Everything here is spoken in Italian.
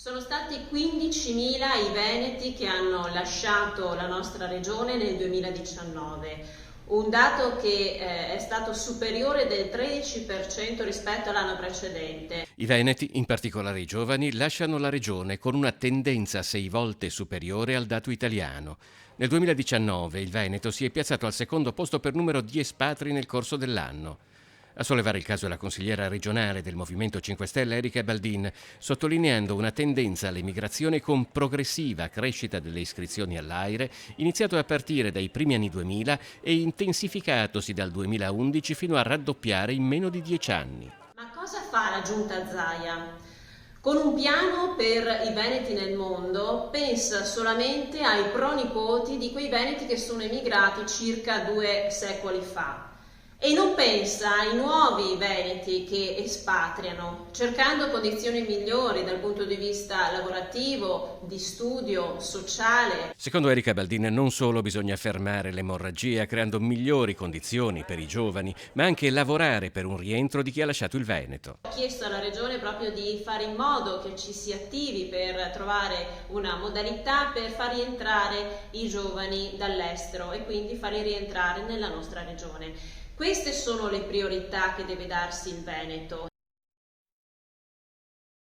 Sono stati 15.000 i veneti che hanno lasciato la nostra regione nel 2019, un dato che è stato superiore del 13% rispetto all'anno precedente. I veneti, in particolare i giovani, lasciano la regione con una tendenza 6 volte superiore al dato italiano. Nel 2019 il Veneto si è piazzato al secondo posto per numero di espatri nel corso dell'anno. A sollevare il caso è la consigliera regionale del Movimento 5 Stelle Erika Baldin, sottolineando una tendenza all'emigrazione con progressiva crescita delle iscrizioni all'AIRE, iniziato a partire dai primi anni 2000 e intensificatosi dal 2011 fino a raddoppiare in meno di 10 anni. Ma cosa fa la giunta Zaia? Con un piano per i veneti nel mondo pensa solamente ai pronipoti di quei veneti che sono emigrati circa 2 secoli fa. E non pensa ai nuovi veneti che espatriano, cercando condizioni migliori dal punto di vista lavorativo, di studio, sociale. Secondo Erika Baldin non solo bisogna fermare l'emorragia creando migliori condizioni per i giovani, ma anche lavorare per un rientro di chi ha lasciato il Veneto. Ho chiesto alla Regione proprio di fare in modo che ci si attivi per trovare una modalità per far rientrare i giovani dall'estero e quindi farli rientrare nella nostra Regione. Queste sono le priorità che deve darsi il Veneto.